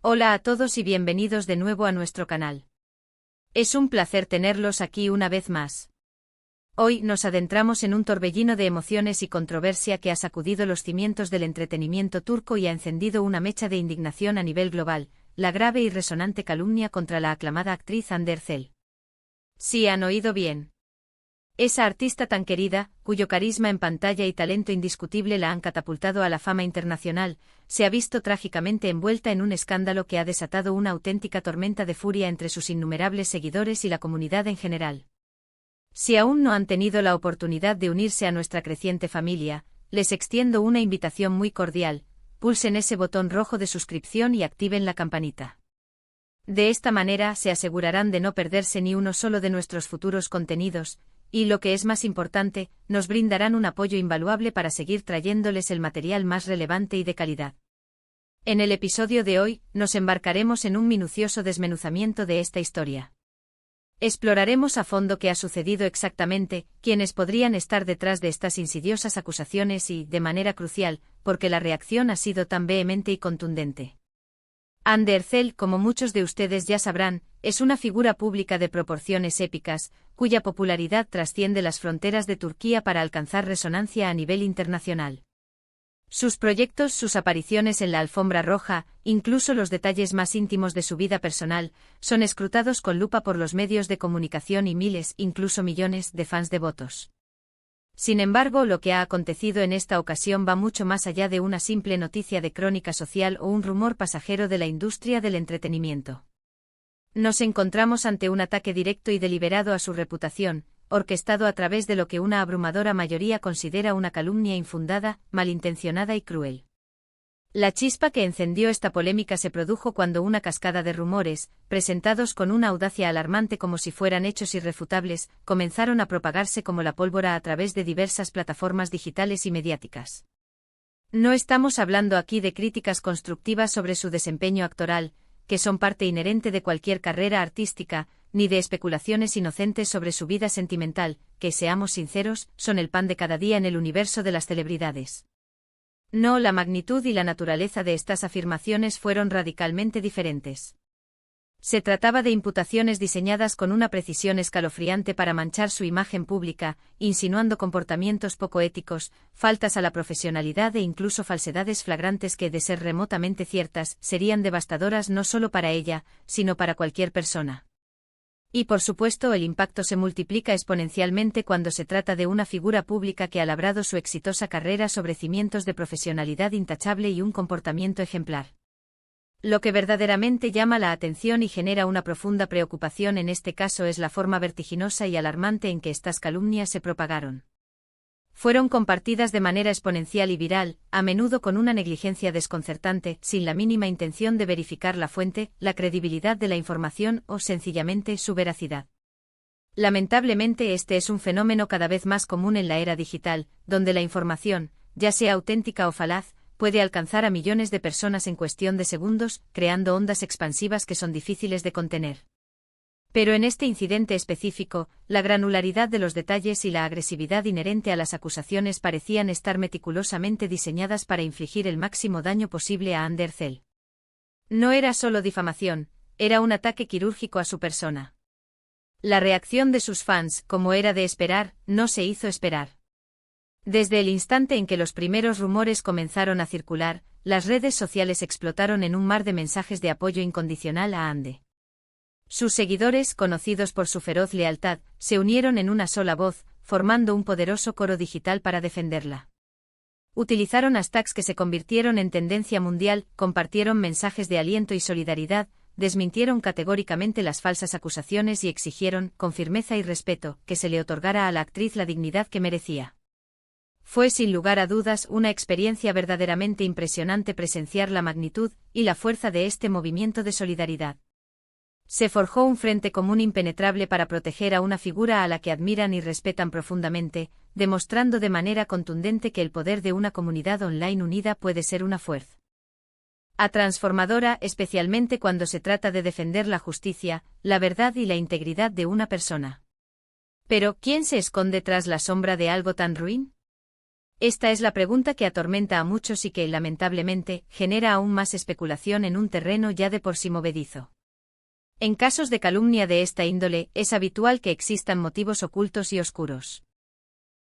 Hola a todos y bienvenidos de nuevo a nuestro canal. Es un placer tenerlos aquí una vez más. Hoy nos adentramos en un torbellino de emociones y controversia que ha sacudido los cimientos del entretenimiento turco y ha encendido una mecha de indignación a nivel global, la grave y resonante calumnia contra la aclamada actriz Hande Erçel. Sí han oído bien. Esa artista tan querida, cuyo carisma en pantalla y talento indiscutible la han catapultado a la fama internacional, se ha visto trágicamente envuelta en un escándalo que ha desatado una auténtica tormenta de furia entre sus innumerables seguidores y la comunidad en general. Si aún no han tenido la oportunidad de unirse a nuestra creciente familia, les extiendo una invitación muy cordial: pulsen ese botón rojo de suscripción y activen la campanita. De esta manera se asegurarán de no perderse ni uno solo de nuestros futuros contenidos, y lo que es más importante, nos brindarán un apoyo invaluable para seguir trayéndoles el material más relevante y de calidad. En el episodio de hoy, nos embarcaremos en un minucioso desmenuzamiento de esta historia. Exploraremos a fondo qué ha sucedido exactamente, quiénes podrían estar detrás de estas insidiosas acusaciones y, de manera crucial, por qué la reacción ha sido tan vehemente y contundente. Hande Erçel, como muchos de ustedes ya sabrán, es una figura pública de proporciones épicas, cuya popularidad trasciende las fronteras de Turquía para alcanzar resonancia a nivel internacional. Sus proyectos, sus apariciones en la alfombra roja, incluso los detalles más íntimos de su vida personal, son escrutados con lupa por los medios de comunicación y miles, incluso millones, de fans devotos. Sin embargo, lo que ha acontecido en esta ocasión va mucho más allá de una simple noticia de crónica social o un rumor pasajero de la industria del entretenimiento. Nos encontramos ante un ataque directo y deliberado a su reputación, orquestado a través de lo que una abrumadora mayoría considera una calumnia infundada, malintencionada y cruel. La chispa que encendió esta polémica se produjo cuando una cascada de rumores, presentados con una audacia alarmante como si fueran hechos irrefutables, comenzaron a propagarse como la pólvora a través de diversas plataformas digitales y mediáticas. No estamos hablando aquí de críticas constructivas sobre su desempeño actoral, que son parte inherente de cualquier carrera artística, ni de especulaciones inocentes sobre su vida sentimental, que, seamos sinceros, son el pan de cada día en el universo de las celebridades. No, la magnitud y la naturaleza de estas afirmaciones fueron radicalmente diferentes. Se trataba de imputaciones diseñadas con una precisión escalofriante para manchar su imagen pública, insinuando comportamientos poco éticos, faltas a la profesionalidad e incluso falsedades flagrantes que, de ser remotamente ciertas, serían devastadoras no solo para ella, sino para cualquier persona. Y por supuesto el impacto se multiplica exponencialmente cuando se trata de una figura pública que ha labrado su exitosa carrera sobre cimientos de profesionalidad intachable y un comportamiento ejemplar. Lo que verdaderamente llama la atención y genera una profunda preocupación en este caso es la forma vertiginosa y alarmante en que estas calumnias se propagaron. Fueron compartidas de manera exponencial y viral, a menudo con una negligencia desconcertante, sin la mínima intención de verificar la fuente, la credibilidad de la información o, sencillamente, su veracidad. Lamentablemente este es un fenómeno cada vez más común en la era digital, donde la información, ya sea auténtica o falaz, puede alcanzar a millones de personas en cuestión de segundos, creando ondas expansivas que son difíciles de contener. Pero en este incidente específico, la granularidad de los detalles y la agresividad inherente a las acusaciones parecían estar meticulosamente diseñadas para infligir el máximo daño posible a Hande Erçel. No era solo difamación, era un ataque quirúrgico a su persona. La reacción de sus fans, como era de esperar, no se hizo esperar. Desde el instante en que los primeros rumores comenzaron a circular, las redes sociales explotaron en un mar de mensajes de apoyo incondicional a Hande. Sus seguidores, conocidos por su feroz lealtad, se unieron en una sola voz, formando un poderoso coro digital para defenderla. Utilizaron hashtags que se convirtieron en tendencia mundial, compartieron mensajes de aliento y solidaridad, desmintieron categóricamente las falsas acusaciones y exigieron, con firmeza y respeto, que se le otorgara a la actriz la dignidad que merecía. Fue sin lugar a dudas una experiencia verdaderamente impresionante presenciar la magnitud y la fuerza de este movimiento de solidaridad. Se forjó un frente común impenetrable para proteger a una figura a la que admiran y respetan profundamente, demostrando de manera contundente que el poder de una comunidad online unida puede ser una fuerza transformadora, especialmente cuando se trata de defender la justicia, la verdad y la integridad de una persona. Pero, ¿quién se esconde tras la sombra de algo tan ruin? Esta es la pregunta que atormenta a muchos y que, lamentablemente, genera aún más especulación en un terreno ya de por sí movedizo. En casos de calumnia de esta índole, es habitual que existan motivos ocultos y oscuros.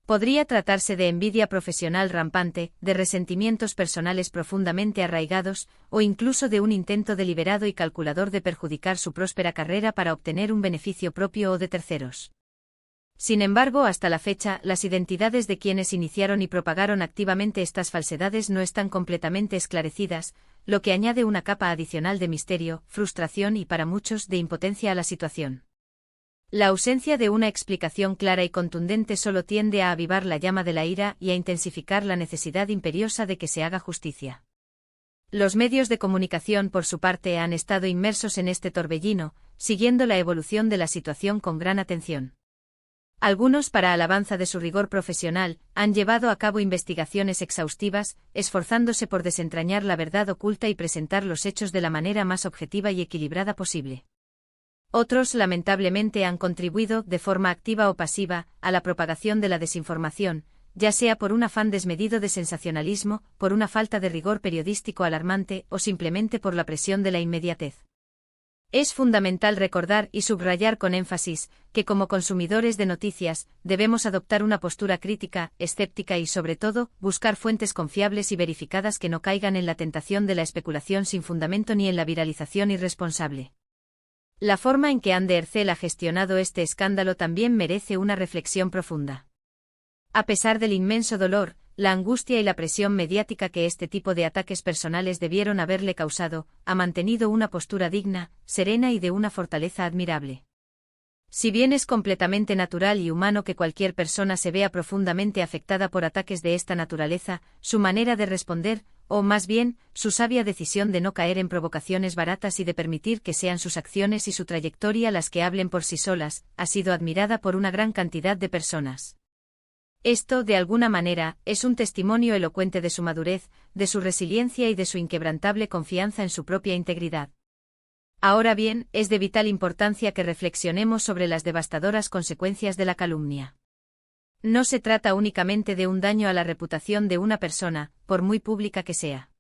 Podría tratarse de envidia profesional rampante, de resentimientos personales profundamente arraigados, o incluso de un intento deliberado y calculador de perjudicar su próspera carrera para obtener un beneficio propio o de terceros. Sin embargo, hasta la fecha, las identidades de quienes iniciaron y propagaron activamente estas falsedades no están completamente esclarecidas, lo que añade una capa adicional de misterio, frustración y, para muchos, de impotencia a la situación. La ausencia de una explicación clara y contundente solo tiende a avivar la llama de la ira y a intensificar la necesidad imperiosa de que se haga justicia. Los medios de comunicación, por su parte, han estado inmersos en este torbellino, siguiendo la evolución de la situación con gran atención. Algunos, para alabanza de su rigor profesional, han llevado a cabo investigaciones exhaustivas, esforzándose por desentrañar la verdad oculta y presentar los hechos de la manera más objetiva y equilibrada posible. Otros, lamentablemente, han contribuido, de forma activa o pasiva, a la propagación de la desinformación, ya sea por un afán desmedido de sensacionalismo, por una falta de rigor periodístico alarmante o simplemente por la presión de la inmediatez. Es fundamental recordar y subrayar con énfasis que como consumidores de noticias debemos adoptar una postura crítica, escéptica y sobre todo buscar fuentes confiables y verificadas que no caigan en la tentación de la especulación sin fundamento ni en la viralización irresponsable. La forma en que Andy Ercel ha gestionado este escándalo también merece una reflexión profunda. A pesar del inmenso dolor, la angustia y la presión mediática que este tipo de ataques personales debieron haberle causado, ha mantenido una postura digna, serena y de una fortaleza admirable. Si bien es completamente natural y humano que cualquier persona se vea profundamente afectada por ataques de esta naturaleza, su manera de responder, o más bien, su sabia decisión de no caer en provocaciones baratas y de permitir que sean sus acciones y su trayectoria las que hablen por sí solas, ha sido admirada por una gran cantidad de personas. Esto, de alguna manera, es un testimonio elocuente de su madurez, de su resiliencia y de su inquebrantable confianza en su propia integridad. Ahora bien, es de vital importancia que reflexionemos sobre las devastadoras consecuencias de la calumnia. No se trata únicamente de un daño a la reputación de una persona, por muy pública que sea.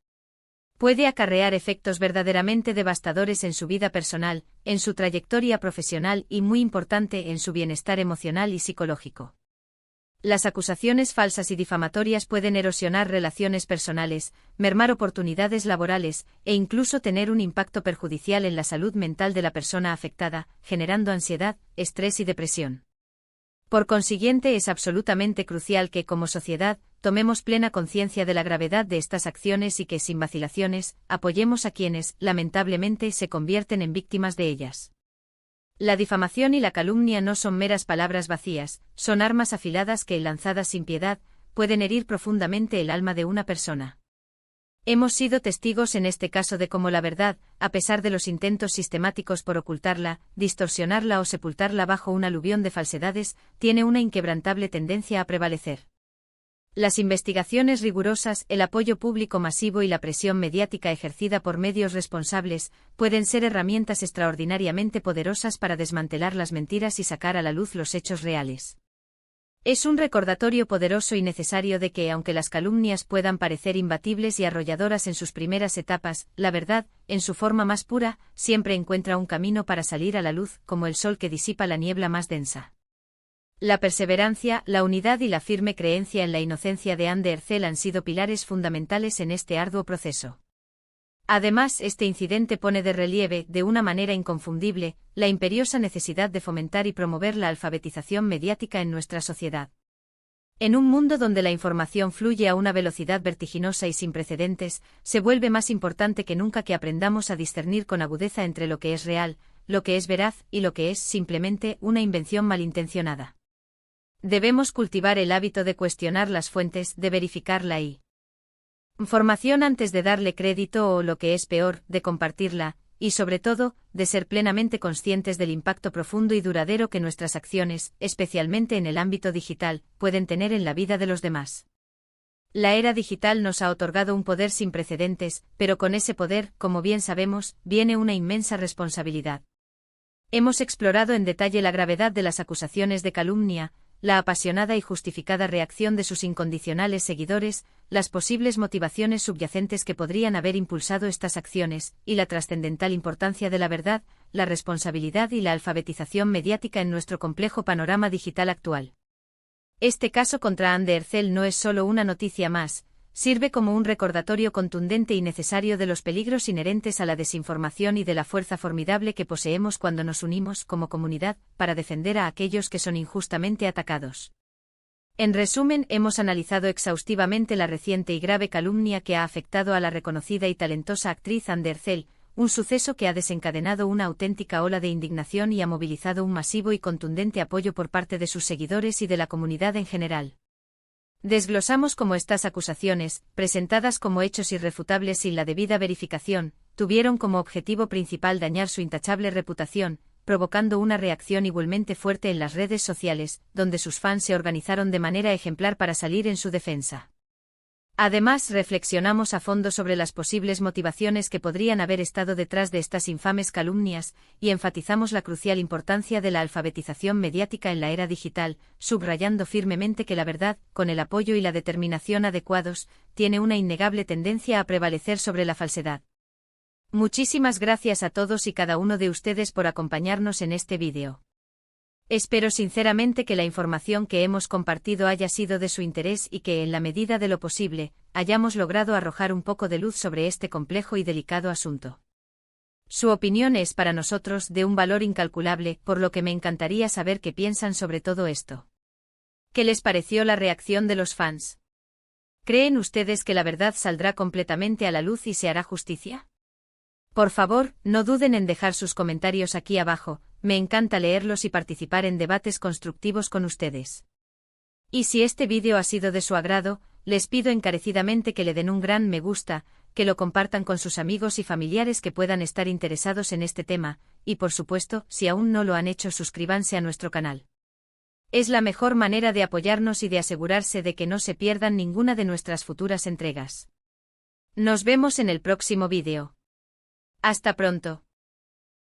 Puede acarrear efectos verdaderamente devastadores en su vida personal, en su trayectoria profesional y, muy importante, en su bienestar emocional y psicológico. Las acusaciones falsas y difamatorias pueden erosionar relaciones personales, mermar oportunidades laborales, e incluso tener un impacto perjudicial en la salud mental de la persona afectada, generando ansiedad, estrés y depresión. Por consiguiente, es absolutamente crucial que, como sociedad, tomemos plena conciencia de la gravedad de estas acciones y que, sin vacilaciones, apoyemos a quienes, lamentablemente, se convierten en víctimas de ellas. La difamación y la calumnia no son meras palabras vacías, son armas afiladas que, lanzadas sin piedad, pueden herir profundamente el alma de una persona. Hemos sido testigos en este caso de cómo la verdad, a pesar de los intentos sistemáticos por ocultarla, distorsionarla o sepultarla bajo un aluvión de falsedades, tiene una inquebrantable tendencia a prevalecer. Las investigaciones rigurosas, el apoyo público masivo y la presión mediática ejercida por medios responsables pueden ser herramientas extraordinariamente poderosas para desmantelar las mentiras y sacar a la luz los hechos reales. Es un recordatorio poderoso y necesario de que, aunque las calumnias puedan parecer imbatibles y arrolladoras en sus primeras etapas, la verdad, en su forma más pura, siempre encuentra un camino para salir a la luz, como el sol que disipa la niebla más densa. La perseverancia, la unidad y la firme creencia en la inocencia de Andy Ercel han sido pilares fundamentales en este arduo proceso. Además, este incidente pone de relieve, de una manera inconfundible, la imperiosa necesidad de fomentar y promover la alfabetización mediática en nuestra sociedad. En un mundo donde la información fluye a una velocidad vertiginosa y sin precedentes, se vuelve más importante que nunca que aprendamos a discernir con agudeza entre lo que es real, lo que es veraz y lo que es simplemente una invención malintencionada. Debemos cultivar el hábito de cuestionar las fuentes, de verificar la información antes de darle crédito o, lo que es peor, de compartirla, y sobre todo, de ser plenamente conscientes del impacto profundo y duradero que nuestras acciones, especialmente en el ámbito digital, pueden tener en la vida de los demás. La era digital nos ha otorgado un poder sin precedentes, pero con ese poder, como bien sabemos, viene una inmensa responsabilidad. Hemos explorado en detalle la gravedad de las acusaciones de calumnia, la apasionada y justificada reacción de sus incondicionales seguidores, las posibles motivaciones subyacentes que podrían haber impulsado estas acciones, y la trascendental importancia de la verdad, la responsabilidad y la alfabetización mediática en nuestro complejo panorama digital actual. Este caso contra Anne Dercel no es solo una noticia más, sirve como un recordatorio contundente y necesario de los peligros inherentes a la desinformación y de la fuerza formidable que poseemos cuando nos unimos como comunidad para defender a aquellos que son injustamente atacados. En resumen, hemos analizado exhaustivamente la reciente y grave calumnia que ha afectado a la reconocida y talentosa actriz Anne Dercel, un suceso que ha desencadenado una auténtica ola de indignación y ha movilizado un masivo y contundente apoyo por parte de sus seguidores y de la comunidad en general. Desglosamos cómo estas acusaciones, presentadas como hechos irrefutables sin la debida verificación, tuvieron como objetivo principal dañar su intachable reputación, provocando una reacción igualmente fuerte en las redes sociales, donde sus fans se organizaron de manera ejemplar para salir en su defensa. Además, reflexionamos a fondo sobre las posibles motivaciones que podrían haber estado detrás de estas infames calumnias, y enfatizamos la crucial importancia de la alfabetización mediática en la era digital, subrayando firmemente que la verdad, con el apoyo y la determinación adecuados, tiene una innegable tendencia a prevalecer sobre la falsedad. Muchísimas gracias a todos y cada uno de ustedes por acompañarnos en este vídeo. Espero sinceramente que la información que hemos compartido haya sido de su interés y que, en la medida de lo posible, hayamos logrado arrojar un poco de luz sobre este complejo y delicado asunto. Su opinión es para nosotros de un valor incalculable, por lo que me encantaría saber qué piensan sobre todo esto. ¿Qué les pareció la reacción de los fans? ¿Creen ustedes que la verdad saldrá completamente a la luz y se hará justicia? Por favor, no duden en dejar sus comentarios aquí abajo, me encanta leerlos y participar en debates constructivos con ustedes. Y si este vídeo ha sido de su agrado, les pido encarecidamente que le den un gran me gusta, que lo compartan con sus amigos y familiares que puedan estar interesados en este tema, y por supuesto, si aún no lo han hecho, suscríbanse a nuestro canal. Es la mejor manera de apoyarnos y de asegurarse de que no se pierdan ninguna de nuestras futuras entregas. Nos vemos en el próximo vídeo. Hasta pronto.